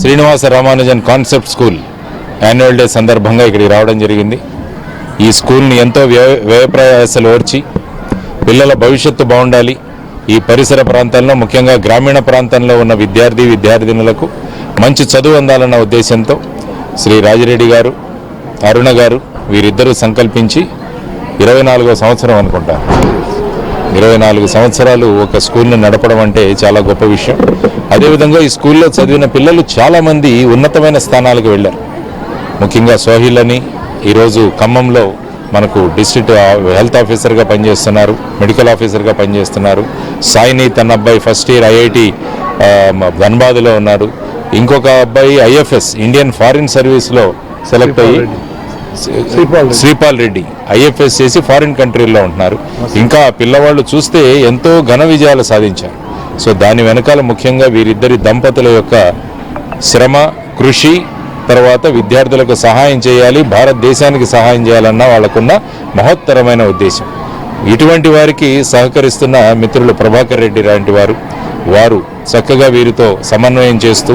Srinivasa Ramanujan concept school annual day సందర్భంగా ఇక్కడికి రావడం జరిగింది. ఈ స్కూల్ని ఎంతో వ్యయప్రయాసాలు ఓర్చి పిల్లల భవిష్యత్తు బాగుండాలి, ఈ పరిసర ప్రాంతాల్లో ముఖ్యంగా గ్రామీణ ప్రాంతంలో ఉన్న విద్యార్థినులకు మంచి చదువు అందాలన్న ఉద్దేశంతో శ్రీ రాజిరెడ్డి గారు, అరుణ గారు వీరిద్దరూ సంకల్పించి 24వ సంవత్సరం అనుకుంటారు, 24 సంవత్సరాలు ఒక స్కూల్ని నడపడం అంటే చాలా గొప్ప విషయం. అదేవిధంగా ఈ స్కూల్లో చదివిన పిల్లలు చాలామంది ఉన్నతమైన స్థానాలకు వెళ్ళారు. ముఖ్యంగా సోహిల్ అని ఈరోజు ఖమ్మంలో మనకు డిస్ట్రిక్ట్ హెల్త్ ఆఫీసర్గా పనిచేస్తున్నారు, మెడికల్ ఆఫీసర్గా పనిచేస్తున్నారు. సాయిని తన అబ్బాయి ఫస్ట్ ఇయర్ ఐఐటి ధన్బాద్లో ఉన్నారు. ఇంకొక అబ్బాయి ఐఎఫ్ఎస్ ఇండియన్ ఫారిన్ సర్వీస్లో సెలెక్ట్ అయ్యి శ్రీపాల్ రెడ్డి ఐఎఫ్ఎస్ చేసి ఫారిన్ కంట్రీల్లో ఉంటున్నారు. ఇంకా పిల్లవాళ్ళు చూస్తే ఎంతో ఘన విజయాలు సాధించారు. సో దాని వెనకాల ముఖ్యంగా వీరిద్దరి దంపతుల యొక్క శ్రమ, కృషి, తర్వాత విద్యార్థులకు సహాయం చేయాలి, భారతదేశానికి సహాయం చేయాలన్న వాళ్ళకున్న మహోత్తరమైన ఉద్దేశం. ఇటువంటి వారికి సహకరిస్తున్న మిత్రులు ప్రభాకర్ రెడ్డి లాంటి వారు చక్కగా వీరితో సమన్వయం చేస్తూ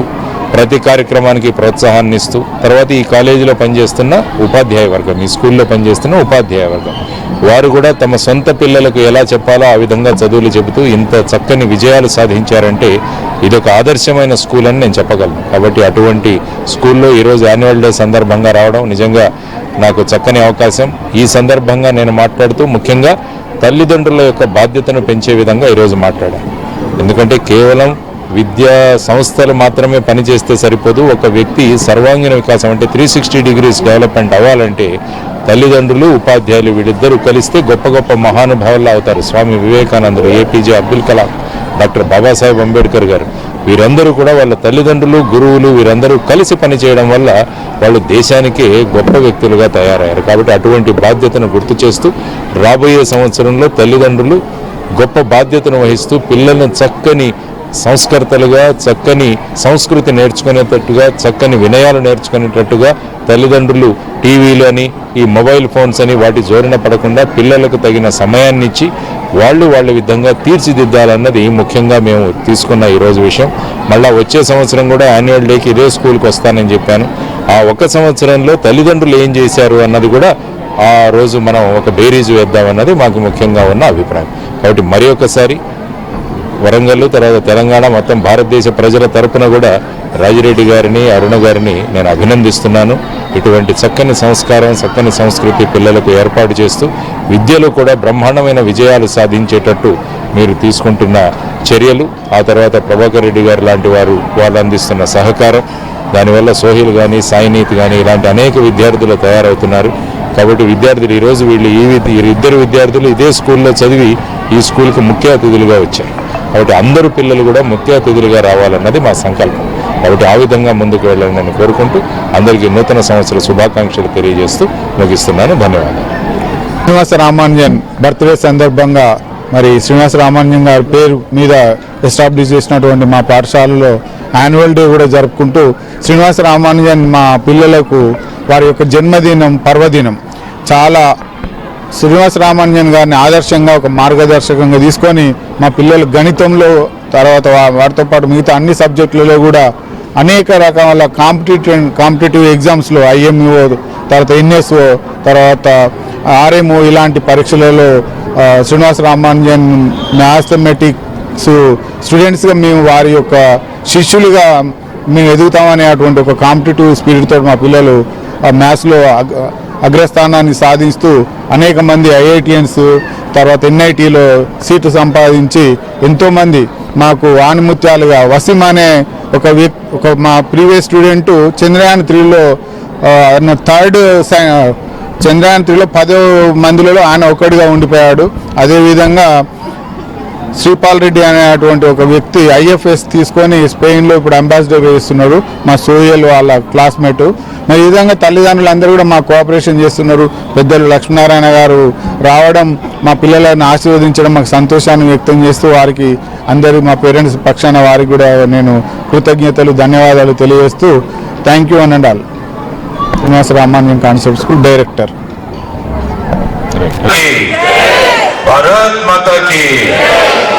ప్రతి కార్యక్రమానికి ప్రోత్సాహాన్ని ఇస్తూ, తర్వాత ఈ కాలేజీలో పనిచేస్తున్న ఉపాధ్యాయ వర్గం, ఈ స్కూల్లో పనిచేస్తున్న ఉపాధ్యాయ వర్గం వారు కూడా తమ సొంత పిల్లలకు ఎలా చెప్పాలో ఆ విధంగా చదువులు చెబుతూ ఇంత చక్కని విజయాలు సాధించారంటే ఇదొక ఆదర్శమైన స్కూల్ అని నేను చెప్పగలను. కాబట్టి అటువంటి స్కూల్లో ఈరోజు యాన్యువల్ డే సందర్భంగా రావడం నిజంగా నాకు చక్కని అవకాశం. ఈ సందర్భంగా నేను మాట్లాడుతూ ముఖ్యంగా తల్లిదండ్రుల యొక్క బాధ్యతను పెంచే విధంగా ఈరోజు మాట్లాడాను. ఎందుకంటే కేవలం విద్యా సంస్థలు మాత్రమే పనిచేస్తే సరిపోదు. ఒక వ్యక్తి సర్వాంగీణ వికాసం అంటే 360 degrees డెవలప్మెంట్ అవ్వాలంటే తల్లిదండ్రులు, ఉపాధ్యాయులు వీళ్ళిద్దరూ కలిస్తే గొప్ప గొప్ప మహానుభావులు అవుతారు. స్వామి వివేకానందుడు, ఏపీజే అబ్దుల్ కలాం, డాక్టర్ బాబాసాహెబ్ అంబేద్కర్ గారు వీరందరూ కూడా వాళ్ళ తల్లిదండ్రులు, గురువులు వీరందరూ కలిసి పనిచేయడం వల్ల వాళ్ళు దేశానికే గొప్ప వ్యక్తులుగా తయారయ్యారు. కాబట్టి అటువంటి బాధ్యతను గుర్తు చేస్తూ రాబోయే సంవత్సరంలో తల్లిదండ్రులు గొప్ప బాధ్యతను వహిస్తూ పిల్లలను చక్కని సంస్కర్తలుగా, చక్కని సంస్కృతి నేర్చుకునేటట్టుగా, చక్కని వినయాలు నేర్చుకునేటట్టుగా తల్లిదండ్రులు టీవీలు అని, ఈ మొబైల్ ఫోన్స్ అని వాటి జోరిన పడకుండా పిల్లలకు తగిన సమయాన్ని ఇచ్చి వాళ్ళ విధంగా తీర్చిదిద్దాలన్నది ముఖ్యంగా మేము తీసుకున్న ఈరోజు విషయం. మళ్ళీ వచ్చే సంవత్సరం కూడా యాన్యువల్ డేకి ఇదే స్కూల్కి వస్తానని చెప్పాను. ఆ ఒక్క సంవత్సరంలో తల్లిదండ్రులు ఏం చేశారు అన్నది కూడా ఆ రోజు మనం ఒక బేరీజు వేద్దామన్నది మాకు ముఖ్యంగా ఉన్న అభిప్రాయం. కాబట్టి మరి ఒకసారి వరంగల్, తర్వాత తెలంగాణ, మొత్తం భారతదేశ ప్రజల తరపున కూడా రాజిరెడ్డి గారిని, అరుణ గారిని నేను అభినందిస్తున్నాను. ఇటువంటి చక్కని సంస్కారం, చక్కని సంస్కృతి పిల్లలకు ఏర్పాటు చేస్తూ విద్యలో కూడా బ్రహ్మాండమైన విజయాలు సాధించేటట్టు మీరు తీసుకుంటున్న చర్యలు, ఆ తర్వాత ప్రభాకర్ రెడ్డి గారు లాంటి వాళ్ళు అందిస్తున్న సహకారం, దానివల్ల సోహిల్ కానీ, సాయినీత్ కానీ ఇలాంటి అనేక విద్యార్థులు తయారవుతున్నారు. కాబట్టి విద్యార్థులు ఈరోజు ఇద్దరు విద్యార్థులు ఇదే స్కూల్లో చదివి ఈ స్కూల్కి ముఖ్య అతిథులుగా వచ్చారు. కాబట్టి అందరూ పిల్లలు కూడా ముఖ్య అతిథులుగా రావాలన్నది మా సంకల్పం. కాబట్టి ఆ విధంగా ముందుకు వెళ్ళాలని నేను కోరుకుంటూ అందరికీ నూతన సంవత్సర శుభాకాంక్షలు తెలియజేస్తూ ముగిస్తున్నాను. ధన్యవాదాలు. శ్రీనివాస రామానుజన్ బర్త్డే సందర్భంగా మరి శ్రీనివాస రామానుజన్ గారి పేరు మీద ఎస్టాబ్లిష్ చేసినటువంటి మా పాఠశాలలో యాన్యువల్ డే కూడా జరుపుకుంటూ శ్రీనివాస రామానుజన్ మా పిల్లలకు వారి యొక్క జన్మదినం, పర్వదినం చాలా శ్రీనివాస రామానుజన్ గారిని ఆదర్శంగా ఒక మార్గదర్శకంగా తీసుకొని మా పిల్లలు గణితంలో, తర్వాత వాటితో పాటు మిగతా అన్ని సబ్జెక్టులలో కూడా అనేక రకాల కాంపిటేటివ్ ఎగ్జామ్స్లో ఐఎంఓ, తర్వాత ఎన్ఎస్ఓ, తర్వాత ఆర్ఎంఓ ఇలాంటి పరీక్షలలో శ్రీనివాస రామానుజన్ మ్యాథమెటిక్స్ స్టూడెంట్స్గా మేము వారి యొక్క శిష్యులుగా మేము ఎదుగుతామనే అటువంటి ఒక కాంపిటేటివ్ స్పిరిట్తో మా పిల్లలు మ్యాథ్స్లో అగ్రస్థానాన్ని సాధిస్తూ అనేక మంది ఐఐటియన్స్, తర్వాత ఎన్ఐటీలో సీటు సంపాదించి ఎంతోమంది మాకు ఆణిముత్యాలుగా వసీం అనే ఒక మా ప్రీవియస్ స్టూడెంటు చంద్రయాన్ 3లో చంద్రయాన్ 3లో 10 మందిలో ఆయన ఒక్కడిగా ఉండిపోయాడు. అదేవిధంగా శ్రీపాల్ రెడ్డి అనేటువంటి ఒక వ్యక్తి ఐఎఫ్ఎస్ తీసుకొని స్పెయిన్లో ఇప్పుడు అంబాసిడర్ చేస్తున్నారు, మా సోయల్ వాళ్ళ క్లాస్మేటు. మరి ఈ విధంగా తల్లిదండ్రులు అందరూ కూడా మా కోఆపరేషన్ చేస్తున్నారు. పెద్దలు లక్ష్మీనారాయణ గారు రావడం, మా పిల్లలను ఆశీర్వదించడం మాకు సంతోషాన్ని వ్యక్తం చేస్తూ వారికి అందరూ మా పేరెంట్స్ పక్షాన వారికి కూడా నేను కృతజ్ఞతలు, ధన్యవాదాలు తెలియజేస్తూ thank you and all. Srinivasa Ramanujan concept school director. Bharat माता की,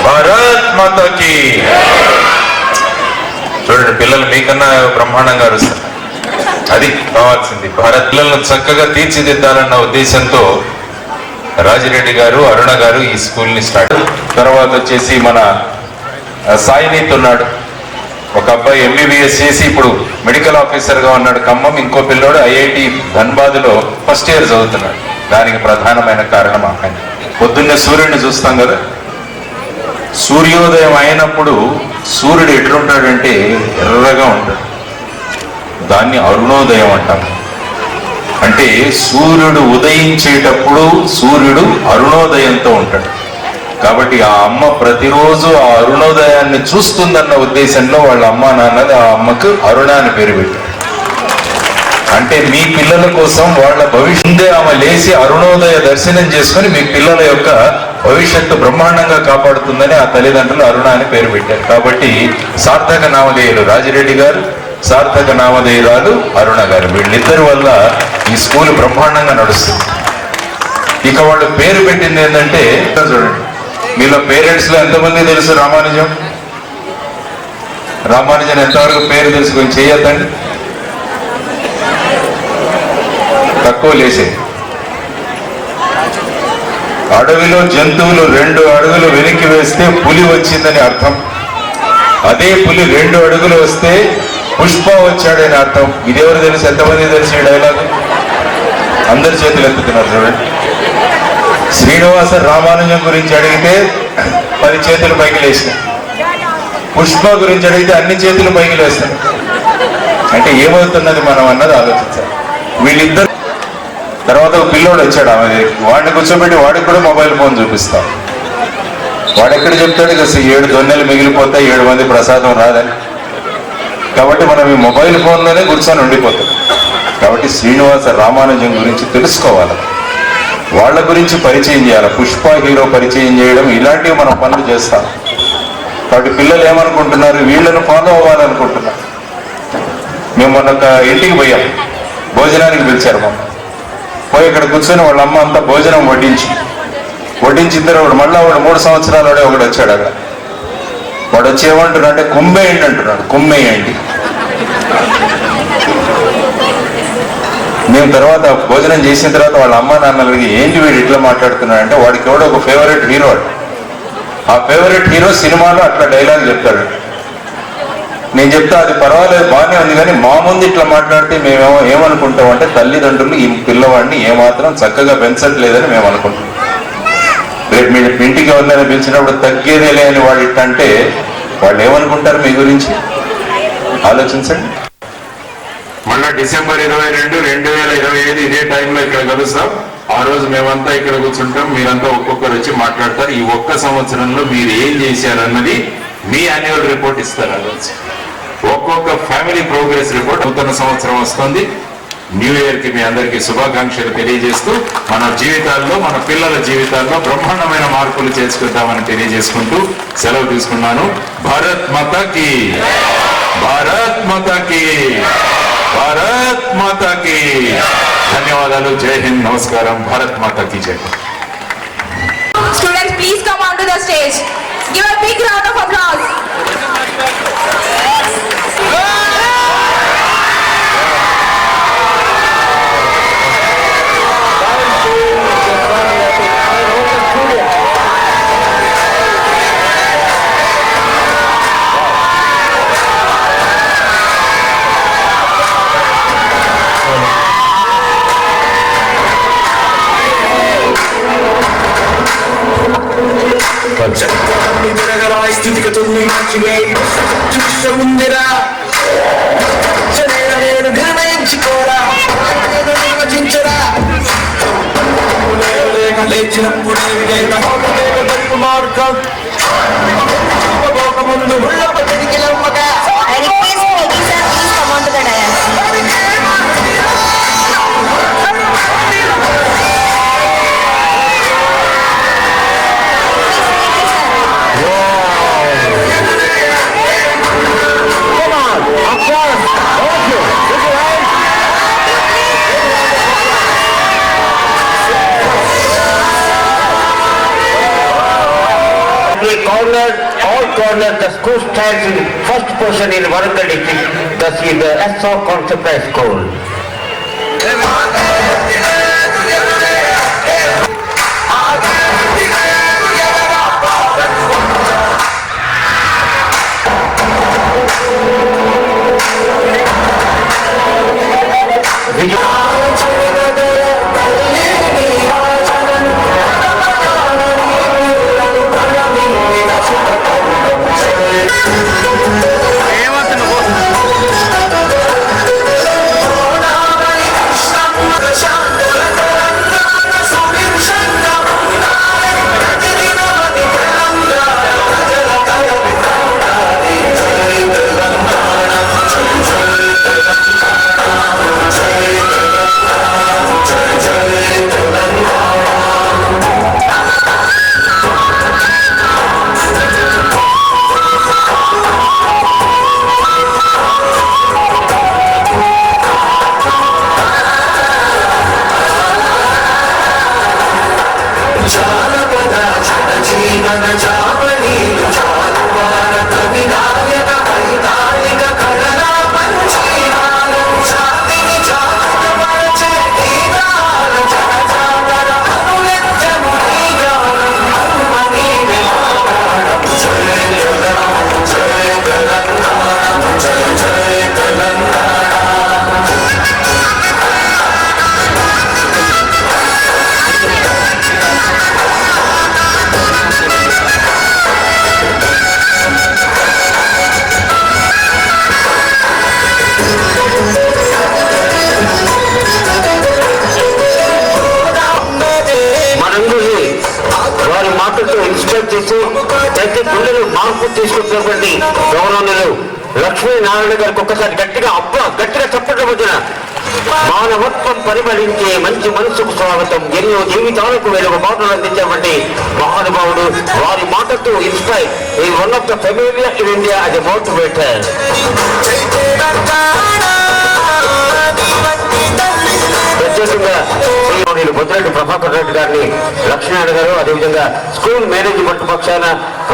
भारत माता की। చూడండి, పిల్లలు మీకన్నా బ్రహ్మాండంగా అరుస్తారు. అది కావాల్సింది. భారత్ పిల్లలను చక్కగా తీర్చిదిద్దాలన్న ఉద్దేశంతో రాజిరెడ్డి గారు, అరుణ గారు ఈ స్కూల్ని స్టార్ట్. తర్వాత వచ్చేసి మన సాయినీత్ ఉన్నాడు, ఒక అబ్బాయి MBBS చేసి ఇప్పుడు మెడికల్ ఆఫీసర్గా ఉన్నాడు ఖమ్మం. ఇంకో పిల్లోడు IIT ధన్బాద్లో ఫస్ట్ ఇయర్ చదువుతున్నాడు. దానికి ప్రధానమైన కారణం ఆయన. పొద్దున్నే సూర్యుడిని చూస్తాం కదా, సూర్యోదయం అయినప్పుడు సూర్యుడు ఎట్లుంటాడంటే ఎర్రగా ఉంటాడు. దాన్ని అరుణోదయం అంటాం. అంటే సూర్యుడు ఉదయించేటప్పుడు సూర్యుడు అరుణోదయంతో ఉంటాడు. కాబట్టి ఆ అమ్మ ప్రతిరోజు ఆ అరుణోదయాన్ని చూస్తుందన్న ఉద్దేశంలో వాళ్ళ అమ్మ నాన్నది ఆ అమ్మకు అరుణ అని పేరు పెట్టారు. అంటే మీ పిల్లల కోసం వాళ్ళ భవిష్యత్తే ఆమె లేచి అరుణోదయ దర్శనం చేసుకొని మీ పిల్లల యొక్క భవిష్యత్తు బ్రహ్మాండంగా కాపాడుతుందని ఆ తల్లిదండ్రులు అరుణ అని పేరు పెట్టారు. కాబట్టి సార్థక నామధేయులు రాజిరెడ్డి గారు, సార్థక నామధేయురాలు అరుణ గారు, వీళ్ళిద్దరి వల్ల ఈ స్కూల్ బ్రహ్మాండంగా నడుస్తుంది. ఇక వాళ్ళు పేరు పెట్టింది ఏంటంటే, చూడండి, మీలో పేరెంట్స్ లో ఎంతమంది తెలుసు రామానుజం? రామానుజన్ ఎంతవరకు పేరు తెలుసు? కొంచెం చేయొద్దండి, తక్కువ లేసే. అడవిలో జంతువులు 2 అడుగులు వెనక్కి వేస్తే పులి వచ్చిందని అర్థం. అదే పులి 2 అడుగులు వస్తే పుష్ప వచ్చాడని అర్థం. ఇదెవరు తెలుసు? ఎంతమంది తెలుసు ఈ డైలాగ్? అందరి చేతులు ఎత్తుతున్నారు చూడండి. శ్రీనివాస రామానుజం గురించి అడిగితే 10 చేతులు పైకి లేస్తాయి. పుష్ప గురించి అడిగితే అన్ని చేతులు పైకి లేస్తాయి. అంటే ఏమవుతున్నది మనం అన్నది ఆలోచించాలి. వీళ్ళిద్దరు తర్వాత ఒక పిల్లోడు వచ్చాడు ఆమె దగ్గరికి. వాడిని కూర్చోబెట్టి వాడికి కూడా మొబైల్ ఫోన్ చూపిస్తాం. వాడెక్కడ చెప్తాడు ఇక 7 దొన్నెలు మిగిలిపోతాయి, 7 మంది ప్రసాదం రాదని. కాబట్టి మనం ఈ మొబైల్ ఫోన్లోనే కూర్చొని ఉండిపోతాం. కాబట్టి శ్రీనివాస రామానుజం గురించి తెలుసుకోవాలి, వాళ్ళ గురించి పరిచయం చేయాలి. పుష్ప హీరో పరిచయం చేయడం, ఇలాంటివి మనం పనులు చేస్తాం. కాబట్టి పిల్లలు ఏమనుకుంటున్నారు, వీళ్ళను ఫాలో అవ్వాలనుకుంటున్నారు. మేము మొన్న ఒక ఇంటికి పోయాం, భోజనానికి పిలిచారు మమ్మల్ని. పోయి ఇక్కడ కూర్చొని వాళ్ళ అమ్మ అంతా భోజనం వడ్డించిన తర్వాత మళ్ళీ వాడు 3 సంవత్సరాలు ఒకడు వచ్చాడు. అక్కడ వాడు వచ్చి ఏమంటున్నాడు అంటే కుమ్మేయండి అంటున్నాడు. కుమ్మేయండి. మేము తర్వాత భోజనం చేసిన తర్వాత వాళ్ళ అమ్మ నాన్నలకి ఏంటి వీడు ఇట్లా మాట్లాడుతున్నాడు అంటే, వాడికి ఎవడో ఒక ఫేవరెట్ హీరో. ఆ ఫేవరెట్ హీరో సినిమాలో అట్లా డైలాగ్ చెప్తాడు. నేను చెప్తా అది పర్వాలేదు, బాగానే ఉంది, కానీ మా ముందు ఇట్లా మాట్లాడితే మేమేమో ఏమనుకుంటాం అంటే తల్లిదండ్రులు ఈ పిల్లవాడిని ఏమాత్రం చక్కగా పెంచట్లేదని మేము అనుకుంటాం. రేపు మీ ఇంటికి ఎవరినైనా పిలిచినప్పుడు తగ్గేదేలే అని వాడు ఇట్టంటే వాళ్ళు ఏమనుకుంటారు మీ గురించి ఆలోచించండి. మళ్ళా డిసెంబర్ 22, 2025 ఇదే టైంలో ఇక్కడ కలుస్తాం. ఆ రోజు మేమంతా ఇక్కడ కూర్చుంటాం, మీరంతా ఒక్కొక్కరు వచ్చి మాట్లాడతారు. ఈ ఒక్క సంవత్సరంలో మీరు ఏం చేశారన్నది మీ యాన్యువల్ రిపోర్ట్ ఇస్తారు. ఆ రోజు ఒక్కొక్క ఫ్యామిలీ ప్రోగ్రెస్ రిపోర్ట్. నూతన సంవత్సరం వస్తుంది. న్యూ ఇయర్ కి మీ అందరికీ శుభాకాంక్షలు తెలియజేస్తూ మన జీవితాల్లో, మన పిల్లల జీవితాల్లో బ్రహ్మాండమైన మార్పులు చేసుకుందామని తెలియజేసుకుంటూ సెలవు తీసుకున్నాను. భారత్ మాతాకి, భారత్ మాతాకి, భారత్ మాతాకి. ధన్యవాదాలు. జై హింద్. నమస్కారం. భారత్ మాతాకి జై. Students, please come onto the stage. Give a big round of applause. స్థితిగతుల్ని చూసే ఉందిరా, నేను నిర్ణయించుకోరా, నిర్వచించరా. లేచినప్పుడు మార్గం ముందు corner, all corners, the school stands in first portion in Warangal district, thus is the SO Concept High School. ప్రతి గుండెలు మార్పు తీసుకుంటున్నటువంటి గౌరవనీయులు లక్ష్మీనారాయణ గారికి ఒక్కసారి గట్టిగా గట్టిగా చెప్పడం వచ్చిన మానవత్వం పరిమళించే మంచి మనసుకు స్వాగతం. ఎన్నో జీవితాలకు వెలుగు మాటలు అందించేటువంటి మహానుభావుడు. వారి మాటతో ఇన్స్పైర్ ఈ one of the familiar in India as a motivator. ప్రత్యేకంగా శ్రీమణులు బొద్దిరెడ్డి ప్రభాకర్ రెడ్డి గారిని లక్ష్మీనారాయణ గారు, అదేవిధంగా స్కూల్ మేనేజ్మెంట్ పక్షాన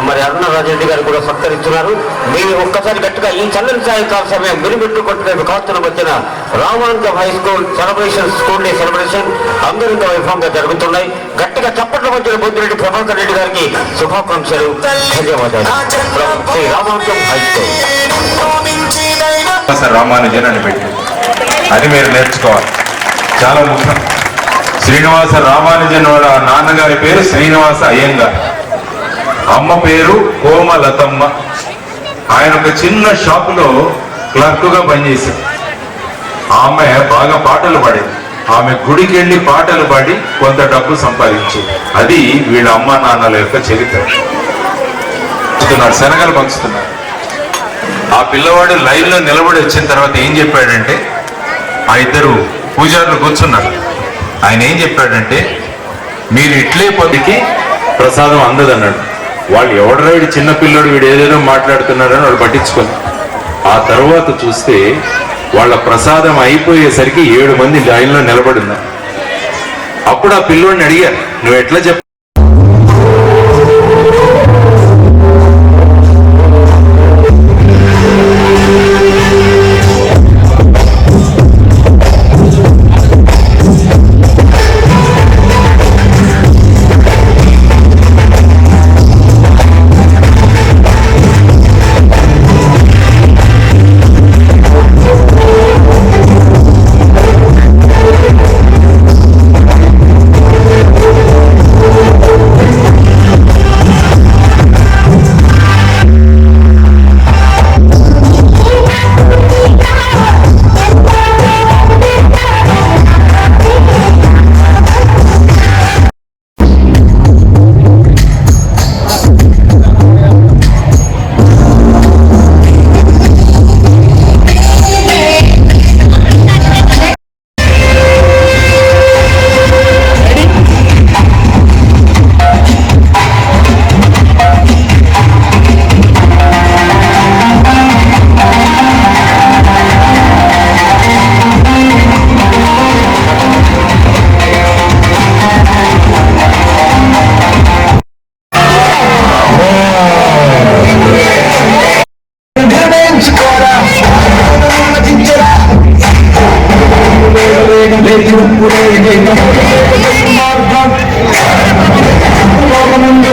మరి అరుణ రాజరెడ్డి గారు కూడా సత్కరిస్తున్నారు. మీరు ఒక్కసారి గట్టిగా ఈ చల్లని సాయంకాల సమయం మిరుమిట్టు కొట్టుకునే కాస్తున్న మధ్యన Ramanujam high school celebration, school day celebration అంగరంగ వైభవంగా జరుగుతున్నాయి. గట్టిగా చప్పట్ల మధ్యన బొద్దిరెడ్డి ప్రభాకర్ రెడ్డి గారికి శుభాకాంక్షలు, ధన్యవాదాలు. శ్రీ రామానుజం హై స్కూల్ రామానుజన్ అని పెట్టి అది మీరు నేర్చుకోవాలి, చాలా ముఖ్యం. శ్రీనివాస రామానుజన్ వాళ్ళ నాన్నగారి పేరు శ్రీనివాస అయ్యంగార్, అమ్మ పేరు కోమలతమ్మ. ఆయన ఒక చిన్న షాపులో క్లర్క్గా పనిచేశారు. ఆమె బాగా పాటలు పాడేది. ఆమె గుడికి వెళ్ళి పాటలు పాడి కొంత డబ్బు సంపాదించేది. అది వీళ్ళ అమ్మ నాన్నల యొక్క చరిత్ర. శనగలు పంచుతున్నారు. ఆ పిల్లవాడు లైన్లో నిలబడి వచ్చిన తర్వాత ఏం చెప్పాడంటే, ఆ ఇద్దరు పూజారులు కూర్చున్నారు. ఆయన ఏం చెప్పాడంటే, మీరు ఇట్లే పొద్దుకి ప్రసాదం అందదన్నాడు. వాళ్ళు ఎవడరా వీడు చిన్నపిల్లడు, వీడు ఏదేదో మాట్లాడుతున్నారని వాళ్ళు పట్టించుకొని ఆ తర్వాత చూస్తే వాళ్ళ ప్రసాదం అయిపోయేసరికి 7 మంది లైన్లో నిలబడి ఉన్నారు. అప్పుడు ఆ పిల్లోడిని అడిగారు, నువ్వు ఎట్లా చెప్ప లేచినప్పుడే మార్గం ముందు